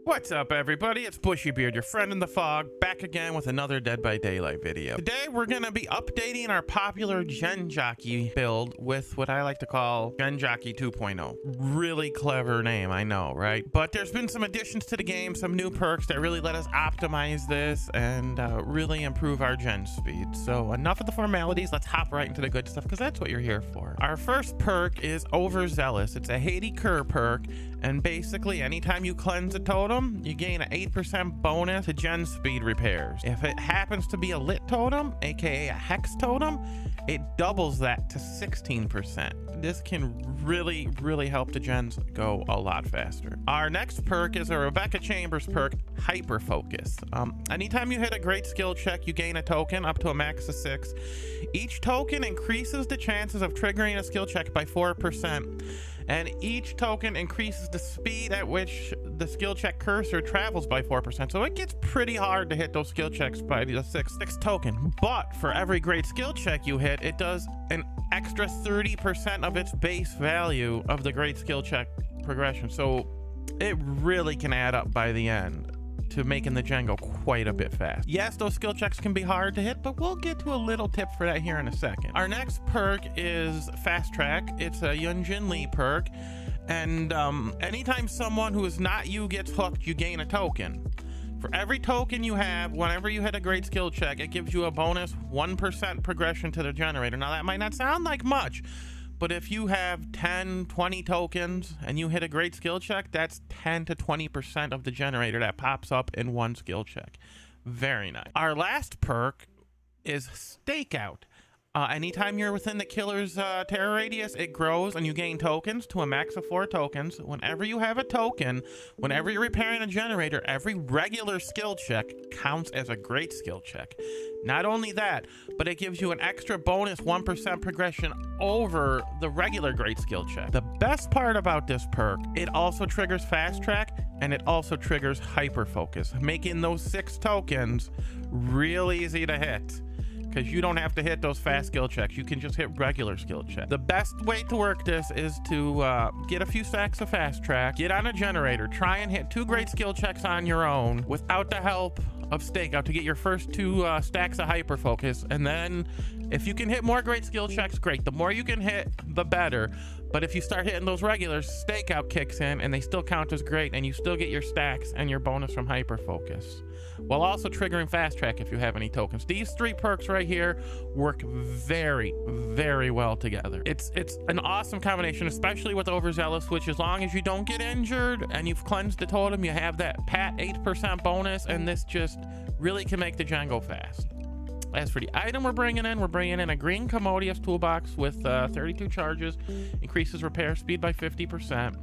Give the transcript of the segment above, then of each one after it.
What's up, everybody? It's Bushybeard, your friend in the fog, back again with another Dead by Daylight video. Today, we're gonna be updating our popular Gen Jockey build with what I like to call Gen Jockey 2.0. Really clever name, I know, right? But there's been some additions to the game, some new perks that really let us optimize this and really improve our gen speed. So enough of the formalities, let's hop right into the good stuff, because that's what you're here for. Our first perk is Overzealous. It's a Haiti Cur perk, and basically anytime you cleanse a totem, you gain an 8% bonus to gen speed repairs. If it happens to be a lit totem, aka a hex totem, it doubles that to 16%. This can really help the gens go a lot faster. Our next perk is a Rebecca Chambers perk, Hyper Focus. Anytime you hit a great skill check, you gain a token up to a max of 6. Each token increases the chances of triggering a skill check by 4%. And each token increases the speed at which the skill check cursor travels by 4%. So it gets pretty hard to hit those skill checks by the sixth token. But for every great skill check you hit, it does an extra 30% of its base value of the great skill check progression. So it really can add up by the end to making the gen go quite a bit fast. Yes, those skill checks can be hard to hit, but we'll get to a little tip for that here in a second. Our next perk is Fast Track. It's a Yunjin Lee perk, and anytime someone who is not you gets hooked, you gain a token. For every token you have, whenever you hit a great skill check, it gives you a bonus 1% progression to the generator. Now that might not sound like much, but if you have 10, 20 tokens and you hit a great skill check, that's 10 to 20% of the generator that pops up in one skill check. Very nice. Our last perk is Stakeout. Anytime you're within the killer's terror radius, it grows and you gain tokens to a max of 4 tokens. Whenever you have a token, whenever you're repairing a generator, every regular skill check counts as a great skill check. Not only that, but it gives you an extra bonus 1% progression over the regular great skill check. The best part about this perk, it also triggers Fast Track and it also triggers Hyper Focus, making those 6 tokens real easy to hit, because you don't have to hit those fast skill checks. You can just hit regular skill checks. The best way to work this is to get a few stacks of Fast Track, get on a generator, try and hit 2 great skill checks on your own without the help of Stakeout to get your first 2 stacks of Hyper Focus. And then if you can hit more great skill checks, great. The more you can hit, the better. But if you start hitting those regulars, Stakeout kicks in and they still count as great, and you still get your stacks and your bonus from Hyper Focus, while also triggering Fast Track if you have any tokens. These 3 perks right here work very well together. It's an awesome combination, especially with Overzealous, which as long as you don't get injured and you've cleansed the totem, you have that pat 8% bonus, and this just really can make the gen go fast. As for the item we're bringing in a green Commodious toolbox with 32 charges, increases repair speed by 50%,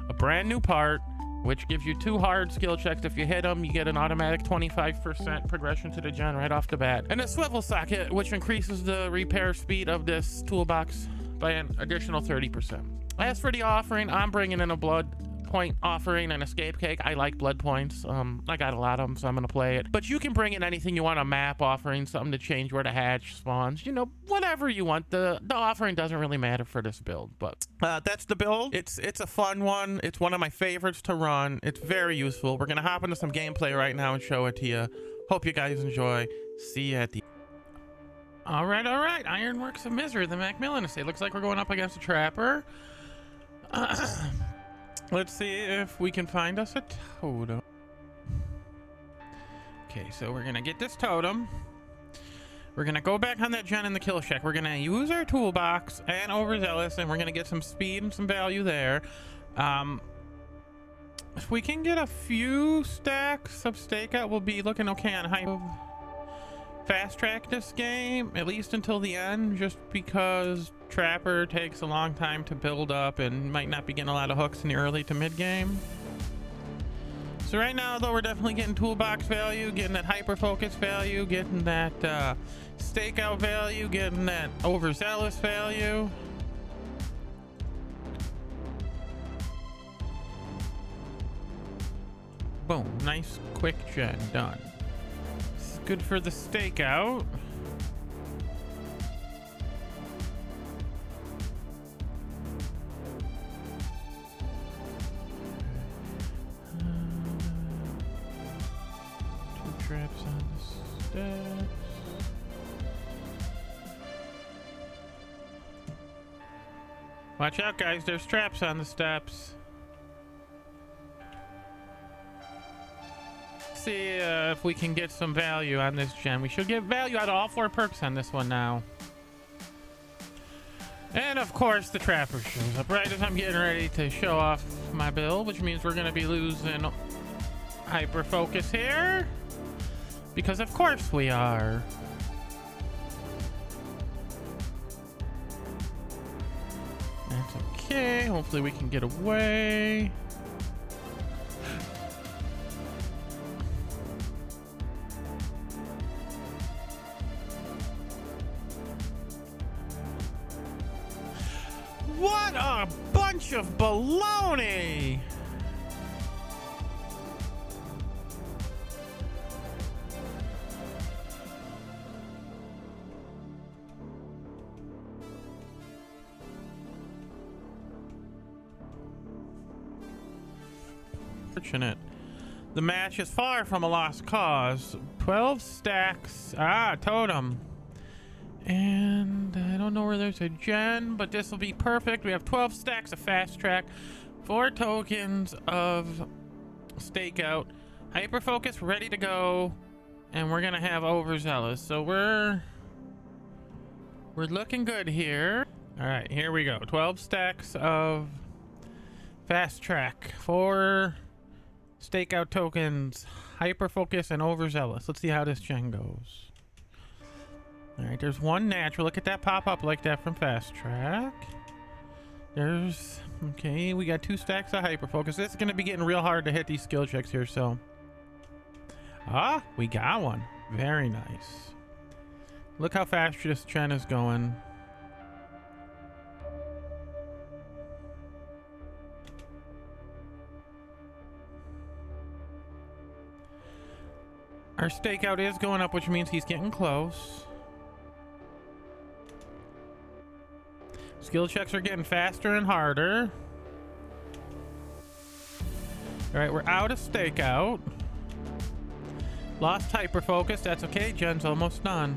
a brand new part, which gives you 2 hard skill checks. If you hit them, you get an automatic 25% progression to the gen right off the bat. And a swivel socket, which increases the repair speed of this toolbox by an additional 30%. As for the offering, I'm bringing in a blood point offering and escape cake. I like blood points. I got a lot of them, so I'm gonna play it. But you can bring in anything you want, a map offering, something to change where the hatch spawns, you know, whatever you want. The offering doesn't really matter for this build, but that's the build. It's a fun one. It's one of my favorites to run. It's very useful. We're gonna hop into some gameplay right now and show it to you. Hope you guys enjoy. See you at the all right. Ironworks of Misery, the Macmillan estate. Looks like we're going up against a trapper. Let's see if we can find us a totem. Okay, so we're gonna get this totem. We're gonna go back on that gen in the kill shack. We're gonna use our toolbox and Overzealous, and we're gonna get some speed and some value there. If we can get a few stacks of Stakeout, we'll be looking okay on Hyper Fast Track this game, at least until the end, just because Trapper takes a long time to build up and might not be getting a lot of hooks in the early to mid game. So right now, though, we're definitely getting toolbox value, getting that Hyper Focus value, getting that Stakeout value, getting that Overzealous value. Boom, nice quick gen done. Good for the Stakeout. traps on the steps. Watch out, guys. There's traps on the steps. See if we can get some value on this gen. We should get value out of all 4 perks on this one now. And of course, the trapper shows up right as I'm getting ready to show off my build, which means we're going to be losing hyper focus here. Because of course we are. That's okay. Hopefully we can get away. What a bunch of baloney! Fortunate. The match is far from a lost cause. 12 stacks. Ah, totem. And I don't know where there's a gen, but this will be perfect. We have 12 stacks of fast track, 4 tokens of stakeout, hyper focus ready to go, and we're gonna have overzealous. So we're looking good here. All right, here we go. 12 stacks of fast track, 4 stakeout tokens, hyper focus, and overzealous. Let's see how this gen goes. All right, there's 1 natural. Look at that pop up like that from fast track. There's, okay, we got 2 stacks of hyper focus. This is going to be getting real hard to hit these skill checks here, so. Ah, we got 1. Very nice. Look how fast this gen is going. Our stakeout is going up, which means he's getting close. Skill checks are getting faster and harder. All right, we're out of stakeout. Lost hyper focus. That's okay. Gen's almost done.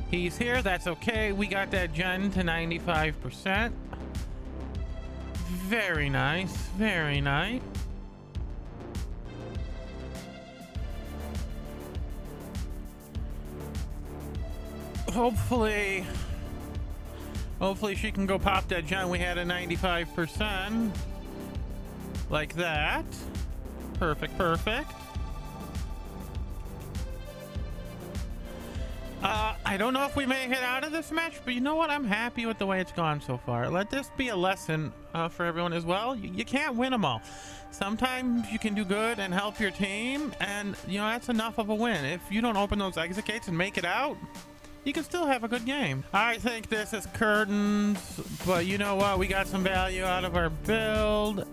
He's here. That's okay. We got that gen to 95%. Very nice. Very nice. Hopefully she can go pop that gen. We had a 95%. Like that. Perfect, perfect. I don't know if we may get out of this match, but you know what? I'm happy with the way it's gone so far. Let this be a lesson for everyone as well. You can't win them all. Sometimes you can do good and help your team, and you know that's enough of a win. If you don't open those exit gates and make it out, you can still have a good game. I think this is curtains, but you know what? We got some value out of our build.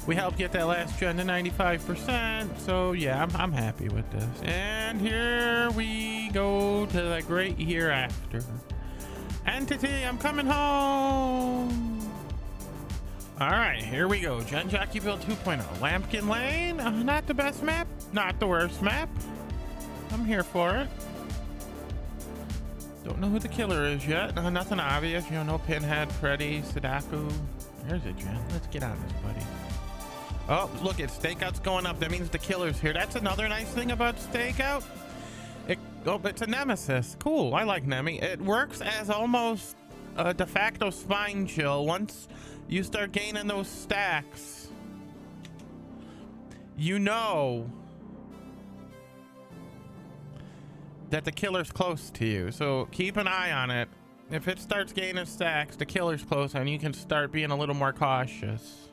We helped get that last gen to 95%. So yeah, I'm happy with this. And here we go to the great hereafter. Entity, I'm coming home. All right, here we go. Gen Jockey Build 2.0. Lampkin Lane. Not the best map, not the worst map. I'm here for it. Don't know who the killer is yet. Nothing obvious. You know, no Pinhead, Freddy, Sudoku. There's a gen. Let's get on this, buddy. Oh, look, it's stakeout's going up. That means the killer's here. That's another nice thing about stakeout. It's a nemesis. Cool. I like Nemi. It works as almost a de facto spine chill. Once you start gaining those stacks, you know that the killer's close to you. So keep an eye on it. If it starts gaining stacks, the killer's close, and you can start being a little more cautious.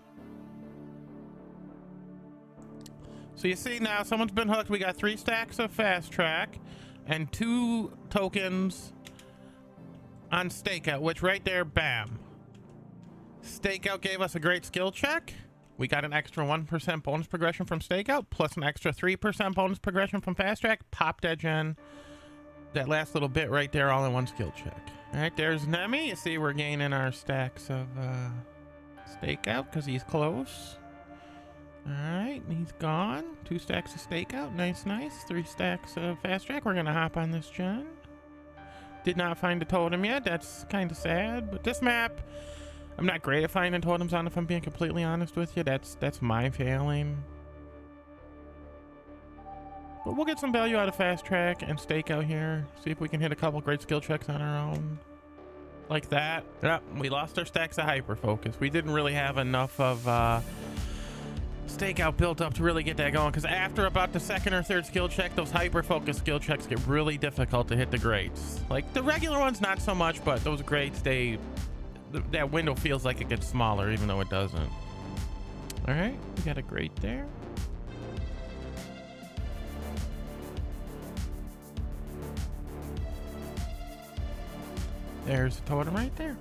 So you see now someone's been hooked. We got 3 stacks of fast track and 2 tokens on stakeout, which right there, bam. Stakeout gave us a great skill check. We got an extra 1% bonus progression from stakeout, plus an extra 3% bonus progression from fast track. Pop that gen. That last little bit right there, all in one skill check. All right, there's Nemi. You see we're gaining our stacks of stakeout because he's close. All right, he's gone. 2 stacks of stakeout. Nice, nice. 3 stacks of fast track. We're gonna hop on this gen. Did not find a totem yet. That's kind of sad. But this map, I'm not great at finding totems on, if I'm being completely honest with you. That's my failing. But we'll get some value out of fast track and stakeout here. See if we can hit a couple great skill checks on our own. Like that. Yep, we lost our stacks of hyper focus. We didn't really have enough of stakeout built up to really get that going, because after about the 2nd or 3rd skill check, those hyper focus skill checks get really difficult to hit the greats. Like the regular ones, not so much, but those greats, that window feels like it gets smaller, even though it doesn't. All right, we got a great there. There's a totem right there.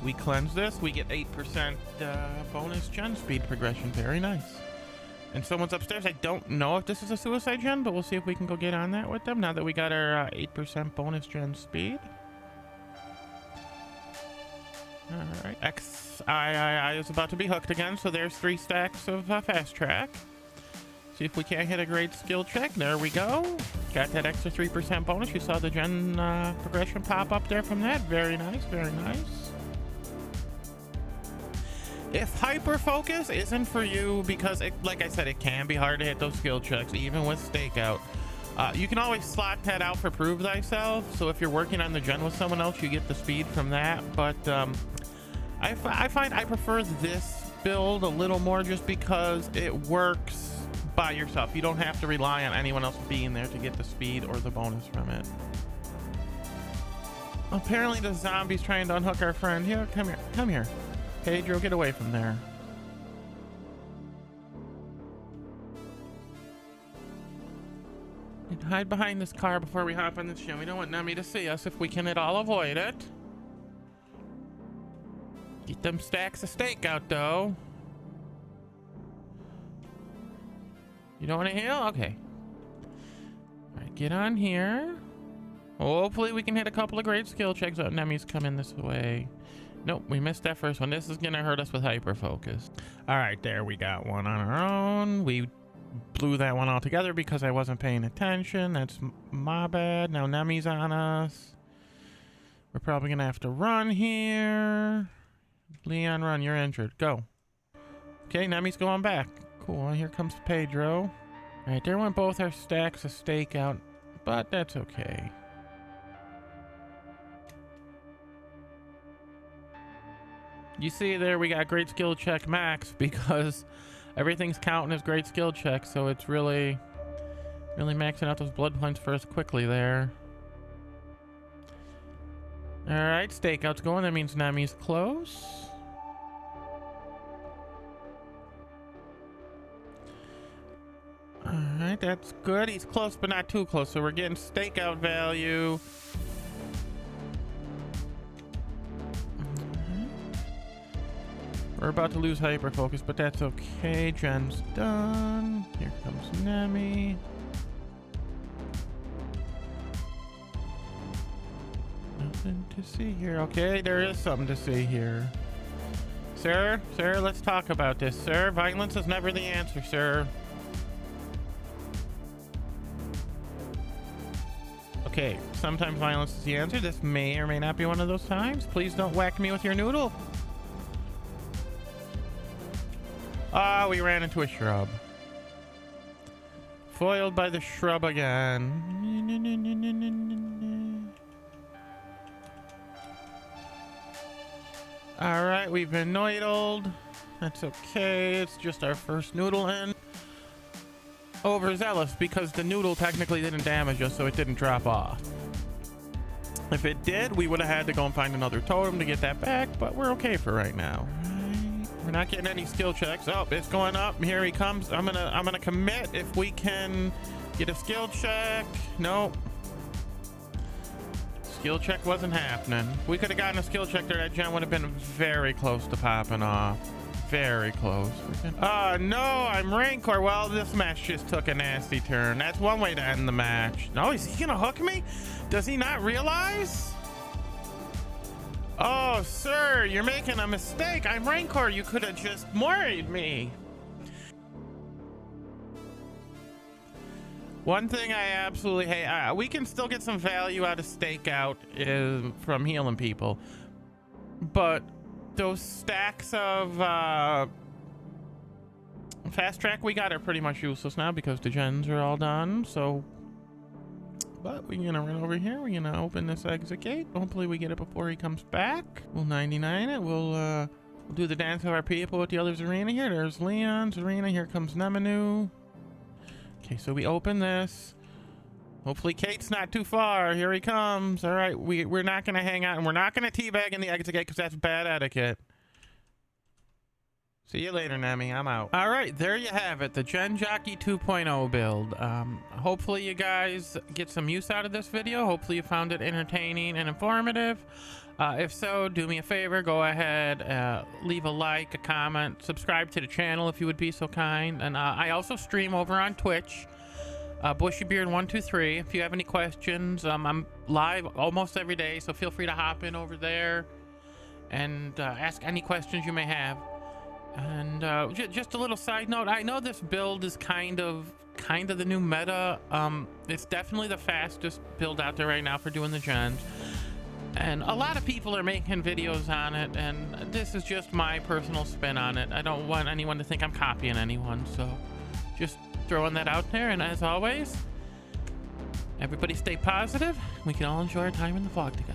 We cleanse this, we get 8% bonus gen speed progression. Very nice. And someone's upstairs. I don't know if this is a suicide gen, but we'll see if we can go get on that with them now that we got our 8% bonus gen speed. All right, XIII is about to be hooked again, so there's 3 stacks of fast track. See if we can't hit a great skill check. There we go. Got that extra 3% bonus. You saw the gen progression pop up there from that. Very nice, very nice. If hyper focus isn't for you, because like I said, it can be hard to hit those skill checks even with stakeout, you can always slot that out for prove thyself. So if you're working on the gen with someone else, you get the speed from that. But I find I prefer this build a little more just because it works by yourself. You don't have to rely on anyone else being there to get the speed or the bonus from it. Apparently the zombie's trying to unhook our friend. Here, come here, come here. Pedro, get away from there. And hide behind this car before we hop on this show. We don't want Nemi to see us if we can at all avoid it. Get them stacks of stakeout though. You don't want to heal? Okay. All right, get on here. Hopefully we can hit a couple of great skill checks. Oh, Nemi's coming this way. Nope, we missed that first one. This is gonna hurt us with hyper focus. All right, there we got one on our own. We blew that one all together because I wasn't paying attention. That's my bad. Now Nemi's on us. We're probably gonna have to run here. Leon, run. You're injured. Go. Okay, Nemi's going back. Cool. Here comes Pedro. All right, there went both our stacks of stakeout, but that's okay. You see there, we got great skill check max because everything's counting as great skill check, so it's really maxing out those blood points for us quickly there. All right, stakeout's going. That means Nemi's close. All right, that's good. He's close, but not too close, so we're getting stakeout value. We're about to lose hyper focus, but that's okay. Gen's done. Here comes Nemi. Nothing to see here. Okay, there is something to see here. Sir, let's talk about this, sir. Violence is never the answer, sir. Okay, sometimes violence is the answer. This may or may not be one of those times. Please don't whack me with your noodle. Ah, we ran into a shrub. Foiled by the shrub again. All right, we've been noodled. That's okay. It's just our first noodle in. Overzealous because the noodle technically didn't damage us, so it didn't drop off. If it did, we would have had to go and find another totem to get that back, but we're okay for right now. We're not getting any skill checks. Oh, it's going up. Here he comes. I'm gonna commit if we can get a skill check. Nope. Skill check wasn't happening. If we could have gotten a skill check there, that gen would have been very close to popping off. Very close. Oh no, I'm Rancor. Well, this match just took a nasty turn. That's one way to end the match. No, is he gonna hook me? Does he not realize? Oh, sir, you're making a mistake. I'm Rancor. You could have just worried me. One thing I absolutely hate, we can still get some value out of stakeout from healing people, but those stacks of fast track we got are pretty much useless now because the gens are all done. So, but we're gonna run over here. We're gonna open this exit gate. Hopefully we get it before he comes back. We'll 99 it. We'll do the dance of our people with the others arena here. There's Leon's arena. Here comes Nemanu. Okay, so we open this. Hopefully Kate's not too far. Here he comes. All right, we're not gonna hang out, and we're not gonna teabag in the exit gate because that's bad etiquette. See you later, Nemi. I'm out. All right, there you have it, the Gen Jockey 2.0 build. Hopefully you guys get some use out of this video. Hopefully you found it entertaining and informative. If so, do me a favor, go ahead, leave a like, a comment, subscribe to the channel if you would be so kind. And I also stream over on Twitch, BushyBeard123. If you have any questions, I'm live almost every day, so feel free to hop in over there and ask any questions you may have. And just a little side note, I know this build is kind of the new meta. It's definitely the fastest build out there right now for doing the gens, and a lot of people are making videos on it, and this is just my personal spin on it. I don't want anyone to think I'm copying anyone, so just throwing that out there. And as always, everybody stay positive. We can all enjoy our time in the fog together.